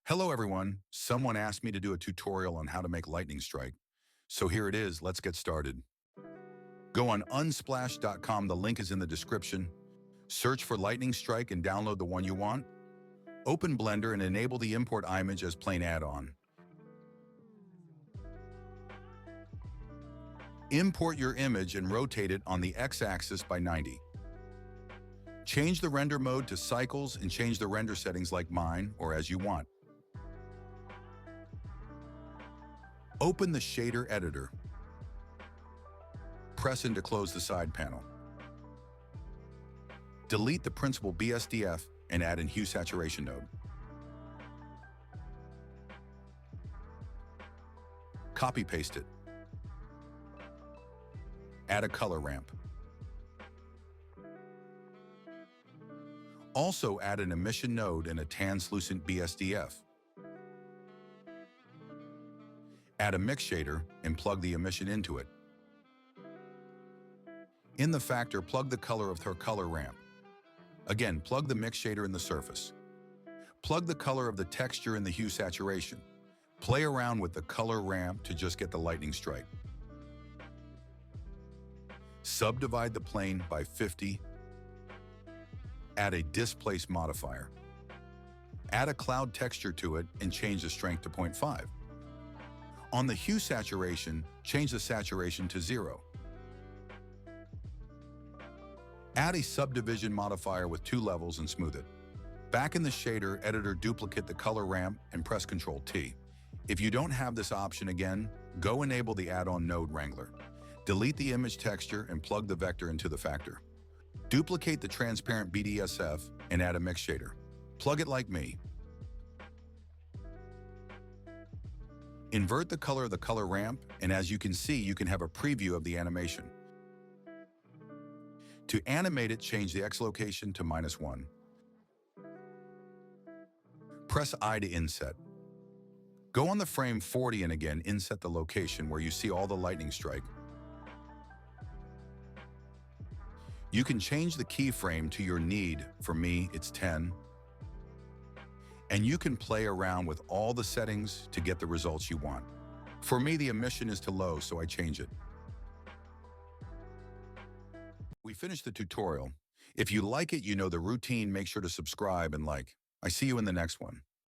Hello everyone, someone asked me to do a tutorial on how to make lightning strike. So here it is, let's get started. Go on unsplash.com, the link is in the description. Search for lightning strike and download the one you want. Open Blender and enable the import image as plain add-on. Import your image and rotate it on the x-axis by 90. Change the render mode to cycles and change the render settings like mine or as you want. Open the shader editor. Press in to close the side panel. Delete the principal BSDF and add in hue saturation node. Copy-paste it. Add a color ramp. Also add an emission node and a translucent BSDF. Add a mix shader and plug the emission into it. In the factor, plug the color of her color ramp. Again, plug the mix shader in the surface. Plug the color of the texture in the hue saturation. Play around with the color ramp to just get the lightning strike. Subdivide the plane by 50. Add a displace modifier. Add a cloud texture to it and change the strength to 0.5. On the hue saturation, change the saturation to 0. Add a subdivision modifier with 2 levels and smooth it. Back in the shader editor, duplicate the color ramp and press Ctrl T. If you don't have this option again, go enable the add-on node wrangler. Delete the image texture and plug the vector into the factor. Duplicate the transparent BDSF and add a mix shader. Plug it like me. Invert the color of the color ramp, and as you can see, you can have a preview of the animation. To animate it, change the X location to -1. Press I to inset. Go on the frame 40 and again inset the location where you see all the lightning strike. You can change the keyframe to your need. For me, it's 10. And you can play around with all the settings to get the results you want. For me, the emission is too low, so I change it. We finished the tutorial. If you like it, you know the routine, make sure to subscribe and like. I see you in the next one.